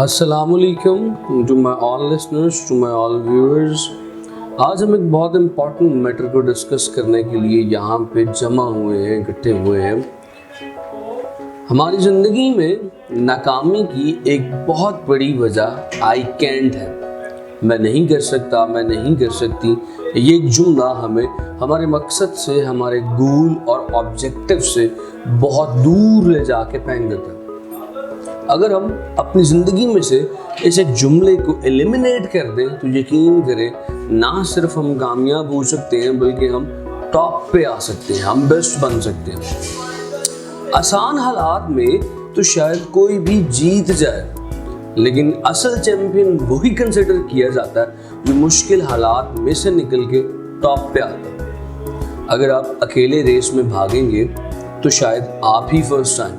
Assalamualaikum to my all listeners, to my all viewers। आज हम एक बहुत इम्पॉर्टेंट मैटर को डिस्कस करने के लिए यहाँ पे जमा हुए हैं, इकट्ठे हुए हैं। हमारी ज़िंदगी में नाकामी की एक बहुत बड़ी वजह आई कैंट है। मैं नहीं कर सकता, मैं नहीं कर सकती, ये एक जुमला हमें हमारे मकसद से, हमारे गोल और ऑब्जेक्टिव से बहुत दूर ले जाके फेंक देता है। अगर हम अपनी ज़िंदगी में से इस एक जुमले को एलिमिनेट कर दें तो यकीन करें, ना सिर्फ हम कामयाब हो सकते हैं बल्कि हम टॉप पे आ सकते हैं, हम बेस्ट बन सकते हैं। आसान हालात में तो शायद कोई भी जीत जाए, लेकिन असल चैंपियन वही कंसिडर किया जाता है जो मुश्किल हालात में से निकल के टॉप पे आता है। अगर आप अकेले रेस में भागेंगे तो शायद आप ही फर्स्ट आएं,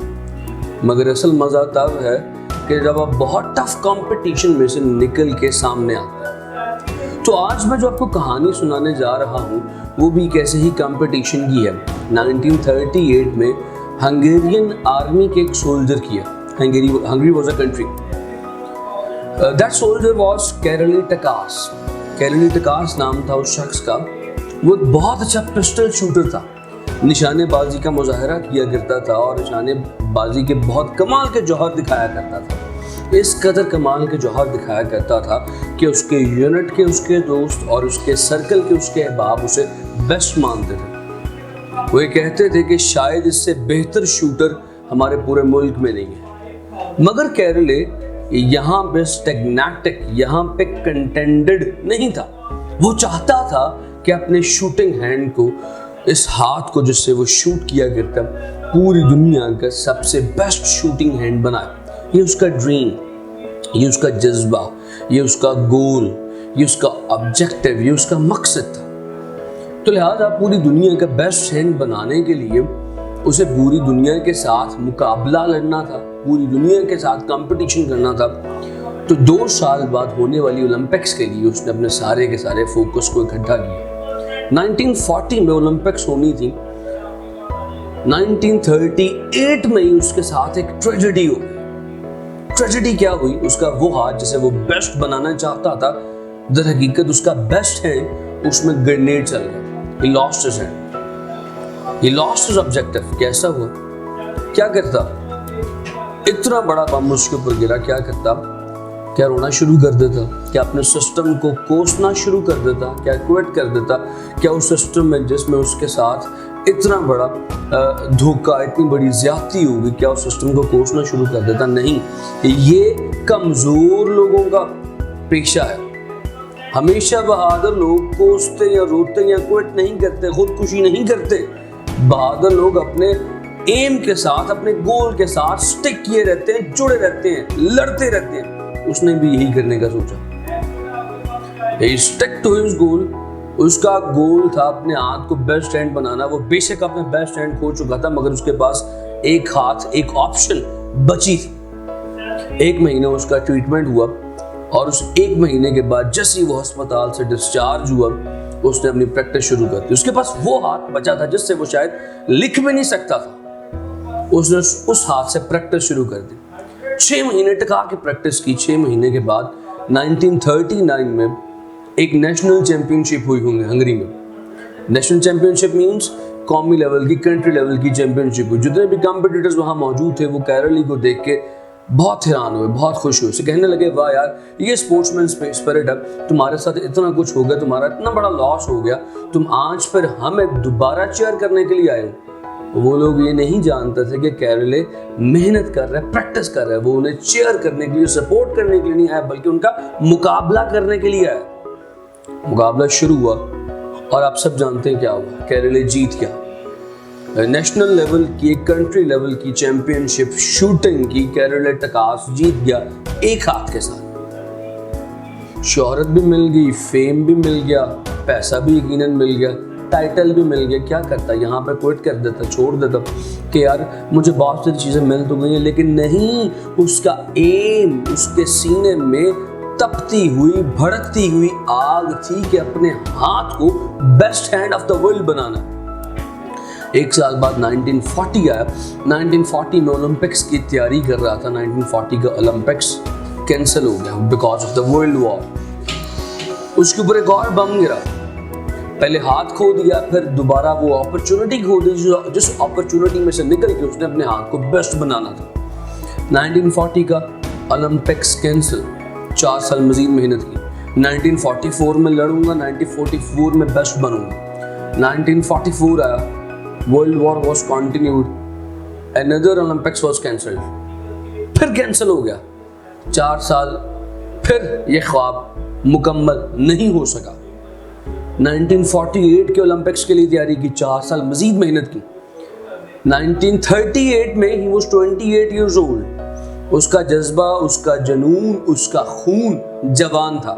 मगर असल मज़ा तब है कि जब आप बहुत टफ कंपटीशन में से निकल के सामने आते हैं। तो आज मैं जो आपको कहानी सुनाने जा रहा हूँ वो भी कैसे ही कंपटीशन की है। 1938 में हंगेरियन आर्मी के एक सोल्जर किया। Hungary was a country. That soldier was Karoly Takacs. Karoly Takacs नाम था उस शख्स का। वो बहुत अच्छा पिस्टल शूटर था, निशानेबाजी का मुजाहरा किया करता था और निशानेबाजी के बहुत कमाल के जौहर दिखाया करता था। इस कदर कमाल के जौहर दिखाया करता था कि उसके यूनिट के उसके दोस्त और उसके सर्कल के उसके अहबाब उसे बेस्ट मानते थे। वो ये कहते थे कि शायद इससे बेहतर शूटर हमारे पूरे मुल्क में नहीं है। मगर कैरले यहाँ पे स्टैग्नैटिक, यहाँ पे कंटेंडेड नहीं था। वो चाहता था कि अपने शूटिंग हैंड को, इस हाथ को जिससे वो शूट किया करता, पूरी दुनिया का सबसे बेस्ट शूटिंग हैंड बनाए। ये उसका ड्रीम, ये उसका जज्बा, ये उसका गोल, ये उसका ऑब्जेक्टिव, ये उसका मकसद था। तो लिहाजा पूरी दुनिया का बेस्ट हैंड बनाने के लिए उसे पूरी दुनिया के साथ मुकाबला लड़ना था, पूरी दुनिया के साथ कंपटीशन करना था। तो 2 साल बाद होने वाली ओलंपिक्स के लिए उसने अपने सारे के सारे फोकस को इकट्ठा किया। 1940 में ओलंपिक्स होनी थी। 1938 में ही उसके साथ एक ट्रेजेडी हो गई। ट्रेजेडी क्या हुई? उसका वो हाथ जिसे वो बेस्ट बनाना चाहता था, दर हकीकत उसका बेस्ट हैंड उसमें ग्रेनेड चल गया। He lost his hand. He lost his objective. कैसा हुआ? क्या करता? इतना बड़ा बम उसके ऊपर गिरा, क्या करता? क्या रोना शुरू कर देता? क्या अपने सिस्टम को कोसना शुरू कर देता? क्या क्विट कर देता? क्या उस सिस्टम में जिसमें उसके साथ इतना बड़ा धोखा, इतनी बड़ी ज्यादती होगी, क्या उस सिस्टम को कोसना शुरू कर देता? नहीं, ये कमज़ोर लोगों का पेशा है। हमेशा बहादुर लोग कोसते या रोते या क्विट नहीं करते, खुदकुशी नहीं करते। बहादुर लोग अपने एम के साथ, अपने गोल के साथ स्टिक किए रहते हैं, जुड़े रहते हैं, लड़ते रहते हैं। उसने भी यही करने का सोचा। He stuck to his goal। उसका गोल था अपने हाथ को बेस्ट हैंड बनाना। वो बेशक अपना बेस्ट हैंड खो चुका था, मगर उसके पास एक हाथ, एक ऑप्शन बची थी। 1 महीना उसका ट्रीटमेंट हुआ और उस 1 महीने के बाद जैसे ही वो अस्पताल से डिस्चार्ज हुआ, उसने अपनी प्रैक्टिस शुरू कर दी। उसके पास वो हाथ बचा था जिससे वो शायद लिख भी नहीं सकता था। उसने उस हाथ से प्रैक्टिस शुरू कर दी। 6 महीने टिका के प्रैक्टिस की। 6 महीने के बाद 1939 में एक नेशनल चैंपियनशिप हुई होंगे हंगरी में। नेशनल चैंपियनशिप मींस कौमी लेवल की, कंट्री लेवल की चैंपियनशिप हुई। जितने भी कॉम्पिटिटर्स वहाँ मौजूद थे वो कैरली को देख के बहुत हैरान हुए, बहुत खुश हुए। उसे कहने लगे, वाह यार, ये स्पोर्ट्समैन स्पिरिट है, तुम्हारे साथ इतना कुछ हो गया, तुम्हारा इतना बड़ा लॉस हो गया, तुम आज फिर हमें दोबारा चेयर करने के लिए आए हो। वो लोग ये नहीं जानते थे कि कैरले मेहनत कर रहा है, प्रैक्टिस कर रहा है। वो उन्हें चेयर करने के लिए, सपोर्ट करने के लिए नहीं आया, बल्कि उनका मुकाबला करने के लिए आया। मुकाबला शुरू हुआ और आप सब जानते हैं क्या हुआ। कैरले जीत गया। नेशनल लेवल की, एक कंट्री लेवल की चैंपियनशिप शूटिंग की कैरले टकास जीत गया एक हाथ के साथ। शोहरत भी मिल गई, फेम भी मिल गया, पैसा भी यकीनन मिल गया, टाइटल भी मिल गया। क्या करता? यहाँ पे क्विट कर देता, छोड़ देता कि यार मुझे बहुत सारी चीज़ें मिल तो गई हैं, लेकिन नहीं, उसका एम, उसके सीने में तपती हुई, भड़कती हुई आग थी कि अपने हाथ को best hand of the world बनाना। 1 साल बाद 1940 आया। 1940 में ओलंपिक्स की तैयारी कर रहा था। 1940 का ओलंपिक्स कैंसिल हो गया because of the world war. उसके ऊपर एक और बम गिरा, पहले हाथ खो दिया, फिर दोबारा वो अपॉर्चुनिटी खो दी जिस अपॉर्चुनिटी में से निकल के उसने अपने हाथ को बेस्ट बनाना था। 1940 का ओलंपिक्स कैंसिल, 4 साल मजीद मेहनत की। 1944 में लड़ूंगा, 1944 में बेस्ट बनूंगा। 1944 आया, world war was continued, another Olympics was cancelled, फिर कैंसिल हो गया। 4 साल फिर ये ख्वाब मुकम्मल नहीं हो सका। 1948 के ओलंपिक्स के लिए तैयारी की, 4 साल मजीद मेहनत की। 1938 में ही वॉज 28 ईयर्स ओल्ड, उसका जज्बा, उसका जुनून, उसका खून जवान था।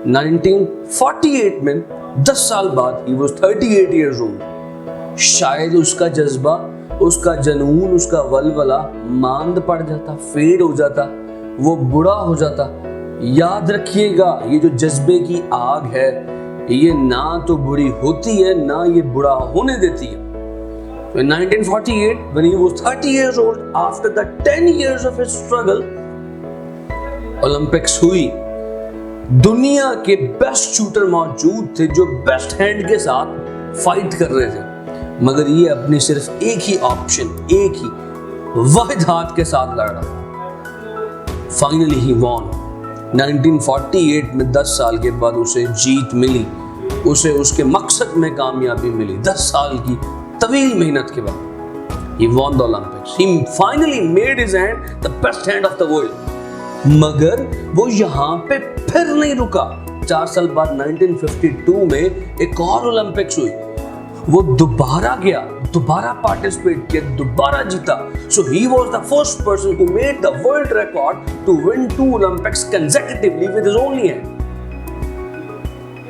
1948 में 10 साल बाद ही वॉज 38 ईयर्स ओल्ड। शायद उसका जज्बा, उसका जुनून, उसका वलवला मांद पड़ जाता, फेड हो जाता, वो बुढ़ा हो जाता। याद रखिएगा, ये जो जज्बे की आग है, ये ना तो बुरी होती है, ना ये बुढ़ा होने देती है। So in 1948, when he was 30 years old, after the 10 years of his struggle, Olympics हुई। दुनिया के बेस्ट शूटर मौजूद थे जो बेस्ट हैंड के साथ फाइट कर रहे थे, मगर ये अपनी सिर्फ एक ही ऑप्शन, एक ही वाहिद हाथ के साथ लड़ रहा था। Finally he won. 1948 में 10 साल के बाद उसे जीत मिली, उसे उसके मकसद में कामयाबी मिली। 10 साल की तवील मेहनत के बाद he won the Olympics. He finally made his hand the best hand of the world. मगर वो यहाँ पे फिर नहीं रुका। 4 साल बाद 1952 में एक और ओलंपिक्स हुई, वो दोबारा गया, दोबारा पार्टिसिपेट किया, दोबारा जीता। So he was the first person who made the world record to win 2 Olympics consecutively with his only hand.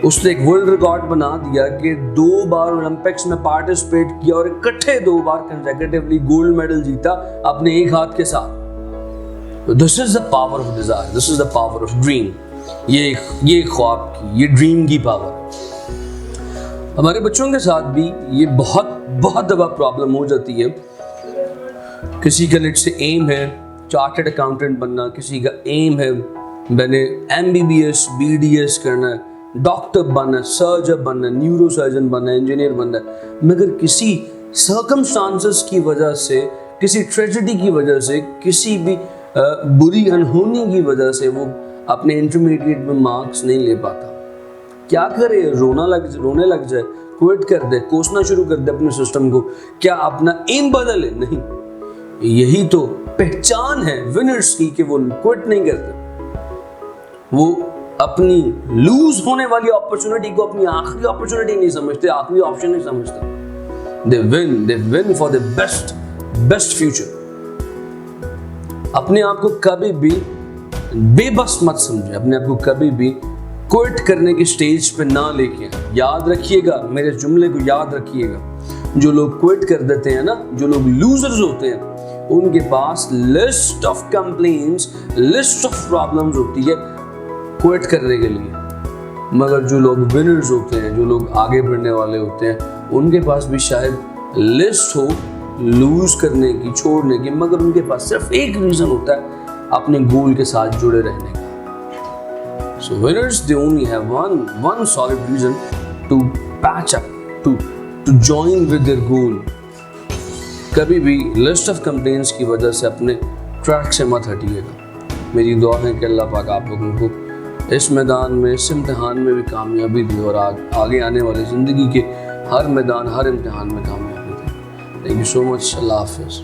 उसने एक वर्ल्ड रिकॉर्ड बना दिया कि 2 बार ओलंपिक्स में पार्टिसिपेट किया और इकट्ठे 2 बार कंसेक्यूटिवली गोल्ड मेडल जीता अपने एक हाथ के साथ। This is the power of desire, this is the power of dream. ये ख्वाब की, ये ड्रीम की पावर। हमारे बच्चों के साथ भी ये बहुत दफा प्रॉब्लम हो जाती है। किसी का लेट से एम है चार्टर्ड अकाउंटेंट बनना, किसी का एम है मैंने MBBS BDS करना है, डॉक्टर बनना, सर्जन बनना, न्यूरो सर्जन बनना, इंजीनियर बनना, मगर किसी सर्कमस्टांसेस की वजह से, किसी ट्रेजेडी की वजह से, किसी भी बुरी अनहोनी की वजह से वो अपने इंटरमीडिएट में मार्क्स नहीं ले पाता। क्या करे? रोने लग जाए, क्विट कर दे, कोसना शुरू कर दे अपने सिस्टम को। क्या अपना एम बदले? नहीं। यही तो पहचान है विनर्स की कि वो क्विट नहीं करते, वो अपनी लूज होने वाली अपॉर्चुनिटी को अपनी आखिरी अपॉर्चुनिटी नहीं समझते, आखिरी ऑप्शन नहीं समझते। they win for the best future। अपने आप को कभी भी बेबस मत समझे, अपने आप को कभी भी क्विट करने की स्टेज पे ना लेके। याद रखिएगा, मेरे जुमले को याद रखिएगा, जो लोग क्विट कर देते हैं ना, जो लोग लूजर्स होते हैं, उनके पास list of complaints, list of problems होती है क्विट करने के लिए। मगर जो लोग विनर्स होते हैं, जो लोग आगे बढ़ने वाले होते हैं, उनके पास भी शायद लिस्ट हो लूज करने की, छोड़ने की, मगर उनके पास सिर्फ एक रीजन होता है अपने गोल के साथ जुड़े रहने का। So winners they only have one solid reason to patch up, to join with their goal। कभी भी लिस्ट ऑफ कंप्लेंट्स की वजह से अपने ट्रैक से मत हटिएगा। मेरी दुआ है कि अल्लाह पाक आप लोगों को इस मैदान में, इस इम्तिहान में भी कामयाबी दे और आगे आने वाले ज़िंदगी के हर मैदान, हर इम्तिहान में कामयाबी दे। Thank you so much. अल्लाह हाफ़िज़।